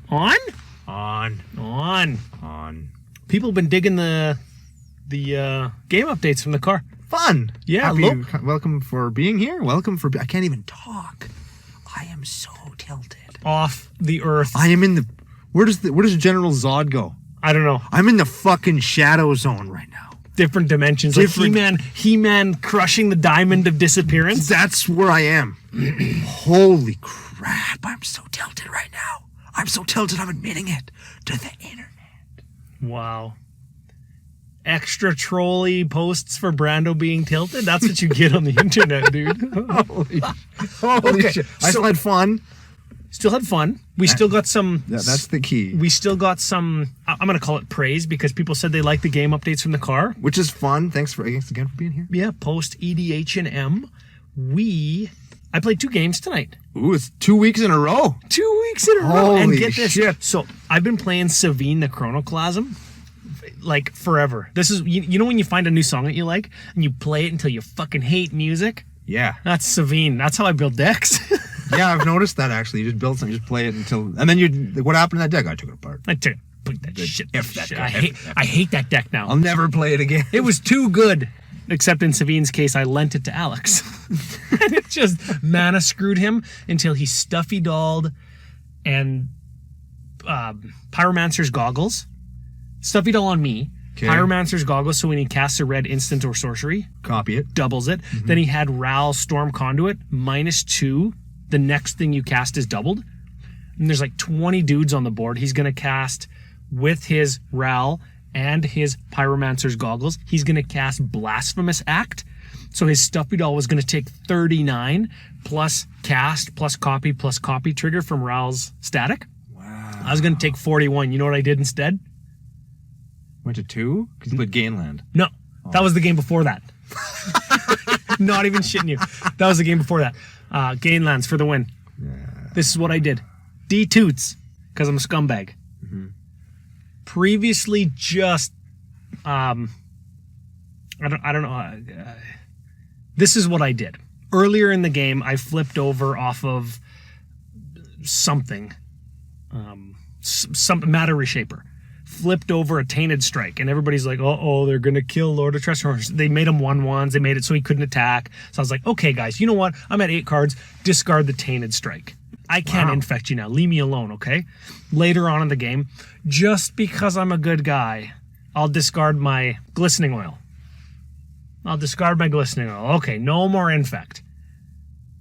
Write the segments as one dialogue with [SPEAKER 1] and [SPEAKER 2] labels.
[SPEAKER 1] On?
[SPEAKER 2] On.
[SPEAKER 1] People have been digging the game updates from the car.
[SPEAKER 2] Fun.
[SPEAKER 1] Yeah,
[SPEAKER 2] welcome for being here. I can't even talk. I am so tilted.
[SPEAKER 1] Off the earth.
[SPEAKER 2] I am in the... Where does General Zod go?
[SPEAKER 1] I don't know.
[SPEAKER 2] I'm in the fucking shadow zone right now.
[SPEAKER 1] Different dimensions. Like He-Man crushing the diamond of disappearance.
[SPEAKER 2] That's where I am. Holy crap. I'm so tilted right now. I'm so tilted I'm admitting it to the internet.
[SPEAKER 1] Wow. Extra trolly posts for Brando being tilted? That's what you get on the internet, dude.
[SPEAKER 2] Holy shit. I still had fun.
[SPEAKER 1] Still had fun. We still got some...
[SPEAKER 2] Yeah, that's the key.
[SPEAKER 1] We still got some... I'm going to call it praise because people said they liked the game updates from the car.
[SPEAKER 2] Which is fun. Thanks again for being here.
[SPEAKER 1] Yeah, post EDH&M. I played 2 games tonight.
[SPEAKER 2] Ooh, it's 2 weeks in a row.
[SPEAKER 1] 2 weeks in a row.
[SPEAKER 2] Holy
[SPEAKER 1] and get this.
[SPEAKER 2] Shit.
[SPEAKER 1] So I've been playing Savine the Chronoclasm like forever. This is, you know when you find a new song that you like and you play it until you fucking hate music?
[SPEAKER 2] Yeah.
[SPEAKER 1] That's Savine. That's how I build decks.
[SPEAKER 2] Yeah, I've noticed that actually. You just build something, just play it until... And then what happened to that deck? I took it apart.
[SPEAKER 1] Put that shit. I hate that deck now.
[SPEAKER 2] I'll never play it again.
[SPEAKER 1] It was too good. Except in Savine's case, I lent it to Alex. And it just mana screwed him until he stuffy dolled and Pyromancer's Goggles. Stuffy doll on me. Okay. Pyromancer's Goggles, so when he casts a red instant or sorcery,
[SPEAKER 2] copy it.
[SPEAKER 1] Doubles it. Mm-hmm. Then he had Ral's Storm Conduit, -2. The next thing you cast is doubled. And there's like 20 dudes on the board. He's going to cast with his Ral and his Pyromancer's Goggles. He's going to cast Blasphemous Act. So his Stuffy Doll was going to take 39 plus cast plus copy trigger from Ral's static.
[SPEAKER 2] Wow.
[SPEAKER 1] I was going to take 41. You know what I did instead?
[SPEAKER 2] Went to 2? Because you played Gainland.
[SPEAKER 1] No. Oh. That was the game before that. Not even shitting you. That was the game before that. Gainlands for the win.
[SPEAKER 2] Yeah.
[SPEAKER 1] This is what I did. D-toots, because I'm a scumbag. Mm-hmm. Previously just, I don't know. This is what I did. Earlier in the game, I flipped over off of something, some matter reshaper. Flipped over a Tainted Strike, and everybody's like, they're going to kill Lord of Treasure. They made him 1/1s. They made it so he couldn't attack. So I was like, okay, guys, you know what? I'm at 8 cards. Discard the Tainted Strike. I can't infect you now. Leave me alone, okay? Later on in the game, just because I'm a good guy, I'll discard my Glistening Oil. Okay, no more infect.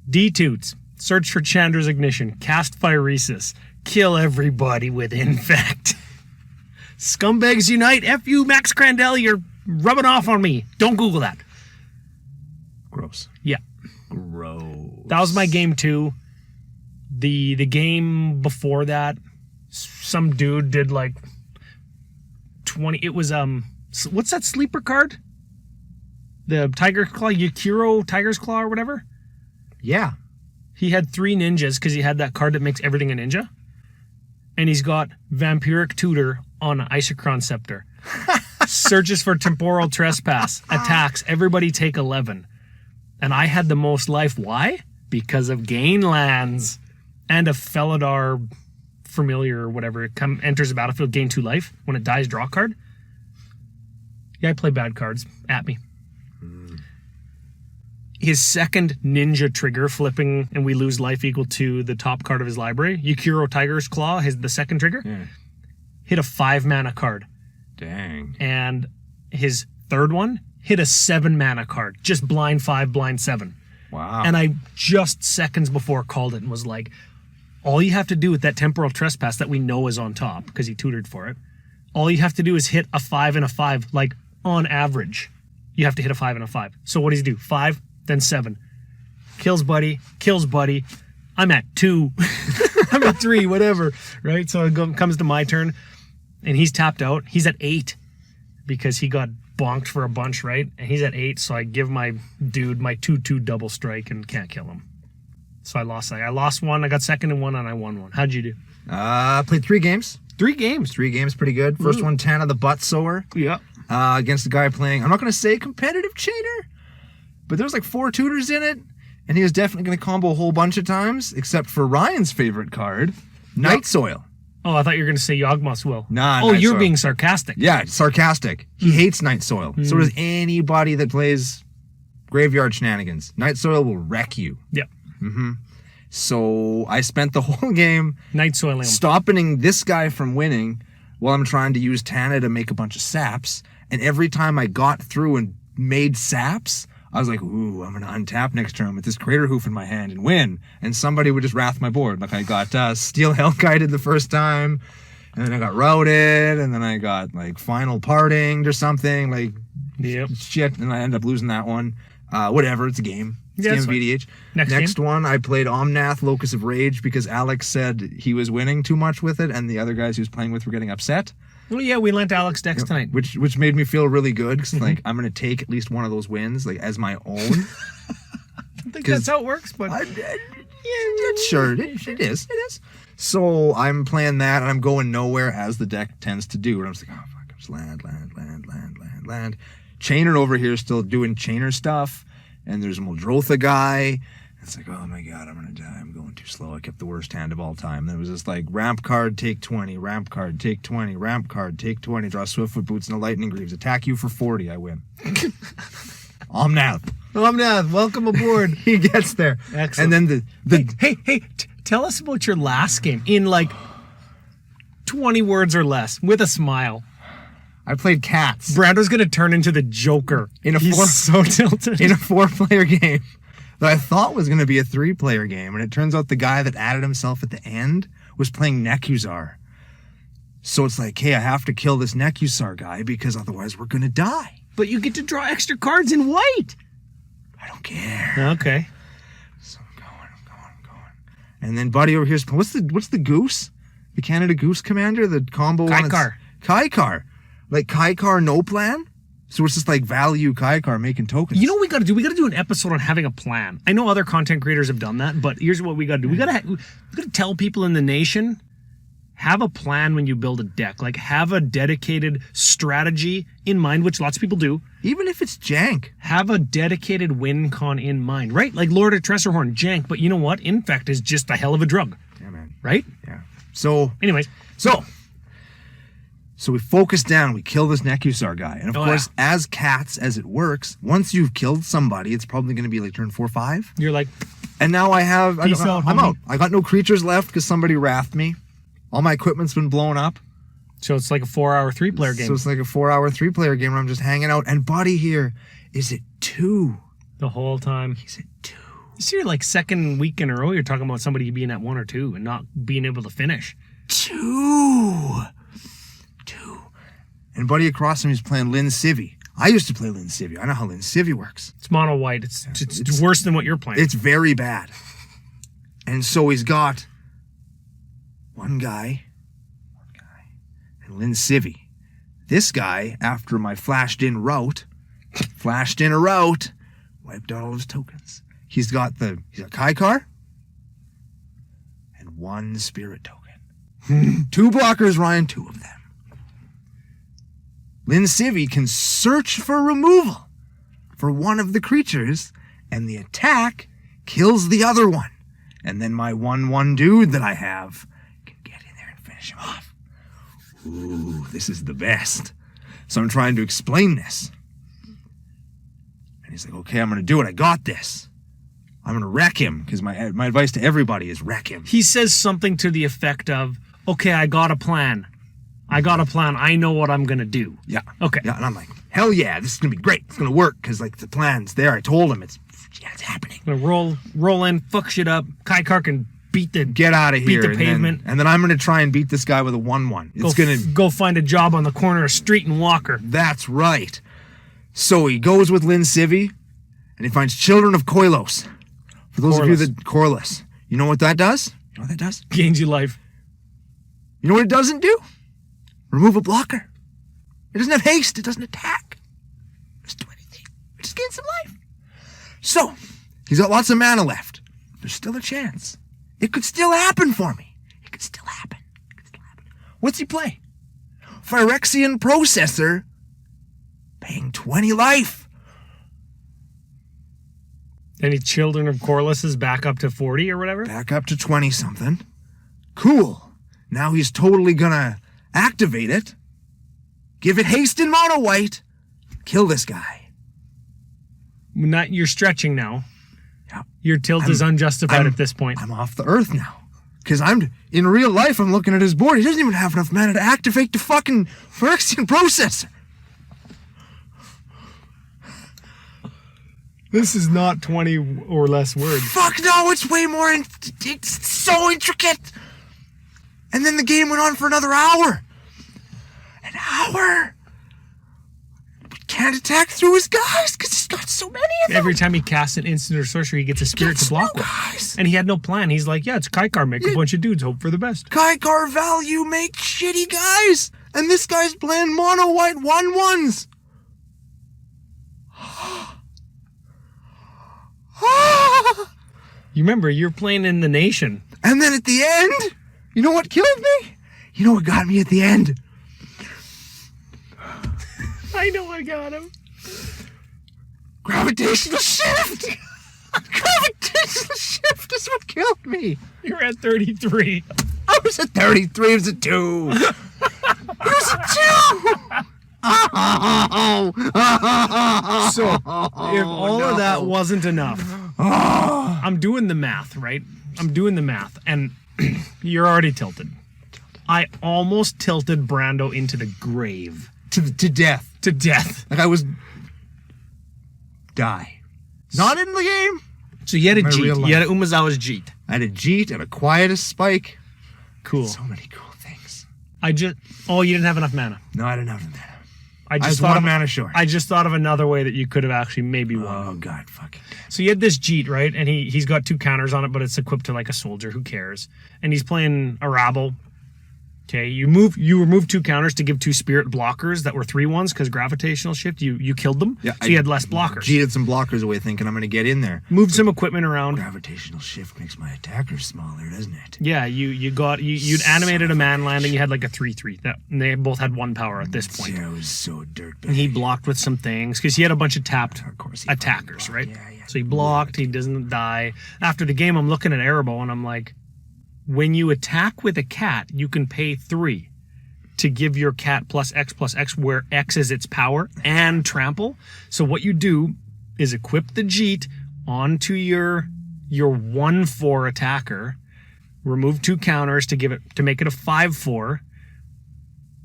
[SPEAKER 1] D-toots. Search for Chandra's Ignition. Cast Phyresis. Kill everybody with infect. Scumbags unite. F you, Max Crandell. You're rubbing off on me. Don't Google that.
[SPEAKER 2] Gross.
[SPEAKER 1] Yeah.
[SPEAKER 2] Gross.
[SPEAKER 1] That was my game 2. The game before that, some dude did like 20. It was, what's that sleeper card? The Tiger's Claw, Yukiro Tiger's Claw or whatever?
[SPEAKER 2] Yeah.
[SPEAKER 1] He had 3 ninjas because he had that card that makes everything a ninja. And he's got Vampiric Tutor on an Isochron Scepter. Searches for Temporal Trespass. Attacks. Everybody take 11. And I had the most life. Why? Because of Gainlands. And a Felidar Familiar or whatever. It enters the battlefield, gain 2 life. When it dies, draw a card. Yeah, I play bad cards. At me. His second ninja trigger, flipping, and we lose life equal to the top card of his library. Yukiro Tiger's Claw, the second trigger. Yeah. Hit a 5 mana card.
[SPEAKER 2] Dang.
[SPEAKER 1] And his third one hit a 7 mana card. Just blind 5, blind 7.
[SPEAKER 2] Wow.
[SPEAKER 1] And I just seconds before called it and was like, all you have to do with that Temporal Trespass that we know is on top, because he tutored for it, all you have to do is hit a 5 and a 5, like on average. You have to hit a 5 and a 5. So what does he do? 5, then 7. Kills buddy. I'm at 2. I'm at 3, whatever. Right? So it comes to my turn. And he's tapped out. He's at 8 because he got bonked for a bunch, right? And he's at 8, so I give my dude my 2/2 double strike and can't kill him. So I lost 1, I got second in 1, and I won 1. How'd you do?
[SPEAKER 2] Played 3 games.
[SPEAKER 1] 3 games?
[SPEAKER 2] 3 games, pretty good. First one, Tana the Butt Sower.
[SPEAKER 1] Yeah.
[SPEAKER 2] Against the guy playing, I'm not going to say competitive chainer, but there was like 4 tutors in it, and he was definitely going to combo a whole bunch of times, except for Ryan's favorite card, Night Soil.
[SPEAKER 1] Oh, I thought you were going to say Yawgmoth's will.
[SPEAKER 2] Nah,
[SPEAKER 1] oh,
[SPEAKER 2] Night
[SPEAKER 1] you're
[SPEAKER 2] Soil.
[SPEAKER 1] being sarcastic.
[SPEAKER 2] Yeah, it's sarcastic. He hates Night Soil. So does anybody that plays Graveyard Shenanigans. Night Soil will wreck you.
[SPEAKER 1] Yep.
[SPEAKER 2] So I spent the whole game
[SPEAKER 1] Night soiling him.
[SPEAKER 2] stopping this guy from winning while I'm trying to use Tana to make a bunch of saps. And every time I got through and made saps, I was like, ooh, I'm going to untap next turn with this Crater Hoof in my hand and win. And somebody would just wrath my board. Like I got Steel Hellkited the first time, and then I got routed, and then I got like Final Parting or something, like
[SPEAKER 1] Yep.
[SPEAKER 2] shit, and I ended up losing that one. Whatever, it's a game. It's
[SPEAKER 1] Yeah,
[SPEAKER 2] a game
[SPEAKER 1] it's
[SPEAKER 2] of
[SPEAKER 1] fine.
[SPEAKER 2] VDH.
[SPEAKER 1] Next game?
[SPEAKER 2] One, I played Omnath, Locus of Rage, because Alex said he was winning too much with it, and the other guys he was playing with were getting upset.
[SPEAKER 1] Well, yeah, we lent Alex decks tonight.
[SPEAKER 2] Which made me feel really good, because like I'm gonna take at least one of those wins like as my own.
[SPEAKER 1] I think that's how it works, but
[SPEAKER 2] Sure, it is. So I'm playing that, and I'm going nowhere as the deck tends to do. And I'm just like, oh fuck, I'm just land. Chainer over here is still doing Chainer stuff, and there's a Muldrotha guy. It's like, oh my god, I'm gonna die. I'm going too slow. I kept the worst hand of all time. Then it was just like ramp card, take 20, ramp card, take 20, ramp card, take 20, draw Swiftfoot Boots and a Lightning Greaves, attack you for 40, I win.
[SPEAKER 1] Omnath, welcome aboard.
[SPEAKER 2] He gets there.
[SPEAKER 1] Excellent.
[SPEAKER 2] And then the
[SPEAKER 1] Hey, tell us about your last game in like 20 words or less with a smile.
[SPEAKER 2] I played Cats
[SPEAKER 1] Brando's going to turn into the Joker.
[SPEAKER 2] In a
[SPEAKER 1] He's
[SPEAKER 2] four-
[SPEAKER 1] so tilted.
[SPEAKER 2] in a 4-player game that I thought was going to be a 3-player game, and it turns out the guy that added himself at the end was playing Nekuzar. So it's like, hey, I have to kill this Nekuzar guy because otherwise we're going to die.
[SPEAKER 1] But you get to draw extra cards in white.
[SPEAKER 2] I don't care.
[SPEAKER 1] Okay.
[SPEAKER 2] So I'm going. And then Buddy over here's what's the goose? The Canada Goose Commander, the combo one. Kaikar. Like Kaikar no plan? So it's just like value Kaikar making tokens.
[SPEAKER 1] You know what we got to do? We got to do an episode on having a plan. I know other content creators have done that, but here's what we got to do. We got to tell people in the nation, have a plan when you build a deck. Like have a dedicated strategy in mind, which lots of people do.
[SPEAKER 2] Even if it's jank.
[SPEAKER 1] Have a dedicated win con in mind, right? Like Lord of Tressorhorn, jank, but you know what? Infect is just a hell of a drug.
[SPEAKER 2] Yeah, man.
[SPEAKER 1] Right?
[SPEAKER 2] Yeah. So
[SPEAKER 1] anyways.
[SPEAKER 2] So we focus down, we kill this Nekuzar guy. And of course, as Cats, as it works, once you've killed somebody, it's probably going to be like turn 4 or 5.
[SPEAKER 1] You're like,
[SPEAKER 2] and now I'm
[SPEAKER 1] homie.
[SPEAKER 2] out. I got no creatures left because somebody wrathed me. All my equipment's been blown up.
[SPEAKER 1] so it's like a 4-hour 3-player game.
[SPEAKER 2] So it's like a 4-hour 3-player game where I'm just hanging out. And Buddy here is at 2.
[SPEAKER 1] The whole time.
[SPEAKER 2] He's at 2.
[SPEAKER 1] This is your like second week in a row you're talking about somebody being at 1 or 2 and not being able to finish.
[SPEAKER 2] 2. And Buddy across from me is playing Lin Civi. I used to play Lin Civi. I know how Lin Civi works.
[SPEAKER 1] It's mono white. It's worse than what you're playing.
[SPEAKER 2] It's very bad. And so he's got one guy, and Lin Civi. This guy, after my flashed in a route, wiped out all his tokens. He's got Kaikar and 1 spirit token. 2 blockers, Ryan, 2 of them. Lin Civi can search for removal for one of the creatures, and the attack kills the other one. And then my 1/1 dude that I have can get in there and finish him off. Ooh, this is the best. So I'm trying to explain this. And he's like, okay, I'm going to do it. I got this. I'm going to wreck him, because my advice to everybody is wreck him.
[SPEAKER 1] He says something to the effect of, okay, I got a plan. I know what I'm going to do.
[SPEAKER 2] Yeah.
[SPEAKER 1] Okay.
[SPEAKER 2] Yeah, and I'm like, hell yeah, this is going to be great. It's going to work, because like the plan's there. I told him it's happening.
[SPEAKER 1] I'm going to roll in, fuck shit up. Kaikar can
[SPEAKER 2] Get out of here.
[SPEAKER 1] Beat the pavement.
[SPEAKER 2] And then I'm going to try and beat this guy with a 1/1. It's going to
[SPEAKER 1] go find a job on the corner of Street and Walker.
[SPEAKER 2] That's right. So he goes with Lin Civi, and he finds Children of Koilos. For those of you that Corliss, you know what that does? You know what that does?
[SPEAKER 1] Gains you life.
[SPEAKER 2] You know what it doesn't do? Remove a blocker. It doesn't have haste. It doesn't attack. It doesn't do anything. It just gains some life. So, he's got lots of mana left. There's still a chance. It could still happen for me. It could still happen. What's he play? Phyrexian Processor, paying 20 life.
[SPEAKER 1] Any Children of Corliss is back up to 40 or whatever?
[SPEAKER 2] Back up to 20-something. Cool. Now he's totally gonna activate it, give it haste in mono white, kill this guy.
[SPEAKER 1] You're stretching now.
[SPEAKER 2] Yeah.
[SPEAKER 1] Your tilt is unjustified at this point.
[SPEAKER 2] I'm off the earth now. Because in real life, I'm looking at his board. He doesn't even have enough mana to activate the fucking Phyrexian processor.
[SPEAKER 1] This is not 20 or less words.
[SPEAKER 2] Fuck no, it's way more. It's so intricate. And then the game went on for another hour. An hour. We can't attack through his guys because he's got so many of them.
[SPEAKER 1] Every time he casts an instant or sorcery, he gets a spirit to block with. And he had no plan. He's like, yeah, it's Kaikar, make a bunch of dudes, hope for the best.
[SPEAKER 2] Kaikar value, make shitty guys. And this guy's playing mono white 1/1s.
[SPEAKER 1] You remember, you're playing in the nation.
[SPEAKER 2] And then at the end, you know what killed me? You know what got me at the end?
[SPEAKER 1] I know what got him.
[SPEAKER 2] Gravitational shift! Gravitational shift is what killed me.
[SPEAKER 1] You're at 33.
[SPEAKER 2] I was at 33, it was a 2. It was a 2!
[SPEAKER 1] So, if all of that wasn't enough, I'm doing the math, right? I'm doing the math, and you're already tilted. I almost tilted Brando into the grave.
[SPEAKER 2] To death.
[SPEAKER 1] To death.
[SPEAKER 2] Like I was... Die. Not in the game.
[SPEAKER 1] So you had a Jeet. You had a Umezawa's Jeet.
[SPEAKER 2] I had a Jeet and a Quietus Spike.
[SPEAKER 1] Cool.
[SPEAKER 2] So many cool things.
[SPEAKER 1] Oh, you didn't have enough mana.
[SPEAKER 2] No, I didn't have enough mana.
[SPEAKER 1] I
[SPEAKER 2] was one mana short.
[SPEAKER 1] I just thought of another way that you could have actually maybe won.
[SPEAKER 2] Oh, God fucking damn.
[SPEAKER 1] So you had this Jeet, right? And he's got 2 counters on it, but it's equipped to like a soldier. Who cares? And he's playing a Rabble. Okay, you remove 2 counters to give 2 spirit blockers that were 3/1s because gravitational shift. You killed them.
[SPEAKER 2] Yeah,
[SPEAKER 1] so you had less blockers.
[SPEAKER 2] Cheated some blockers away, thinking I'm going to get in there.
[SPEAKER 1] Moved some equipment around.
[SPEAKER 2] Gravitational shift makes my attacker smaller, doesn't it?
[SPEAKER 1] Yeah, you'd animated a man land and you had like a 3/3 that and they both had 1 power at this point.
[SPEAKER 2] Yeah, it was so dirtbag.
[SPEAKER 1] And he blocked with some things because he had a bunch of tapped attackers, right?
[SPEAKER 2] Yeah.
[SPEAKER 1] So he blocked. He doesn't die. After the game, I'm looking at Erebol and I'm like, when you attack with a cat, you can pay 3 to give your cat +X, where X is its power and trample. So what you do is equip the Jeet onto your 1/4 attacker, remove 2 counters to make it a 5/4,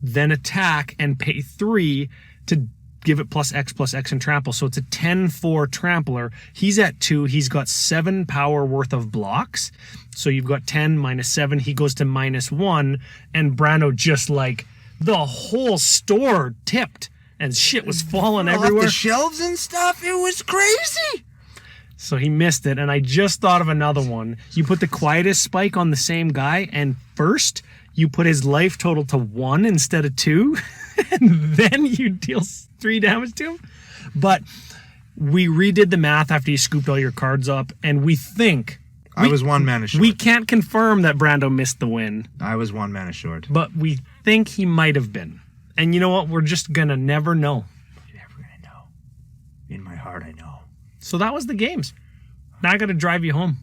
[SPEAKER 1] then attack and pay 3 to give it +X and trample. So it's a 10/4 trampler. He's at 2. He's got 7 power worth of blocks. So you've got 10 minus 7. He goes to -1. And Brando just like the whole store tipped and shit was falling everywhere.
[SPEAKER 2] Off the shelves and stuff. It was crazy.
[SPEAKER 1] So he missed it. And I just thought of another one. You put the quietest spike on the same guy, and first you put his life total to 1 instead of 2. And then you deal 3 damage to him. But we redid the math after you scooped all your cards up, and we think...
[SPEAKER 2] I was 1 mana short.
[SPEAKER 1] We can't confirm that Brando missed the win.
[SPEAKER 2] I was 1 mana short.
[SPEAKER 1] But we think he might have been. And you know what? We're just gonna never know.
[SPEAKER 2] You're never gonna know. In my heart, I know.
[SPEAKER 1] So that was the games. Now I gotta drive you home.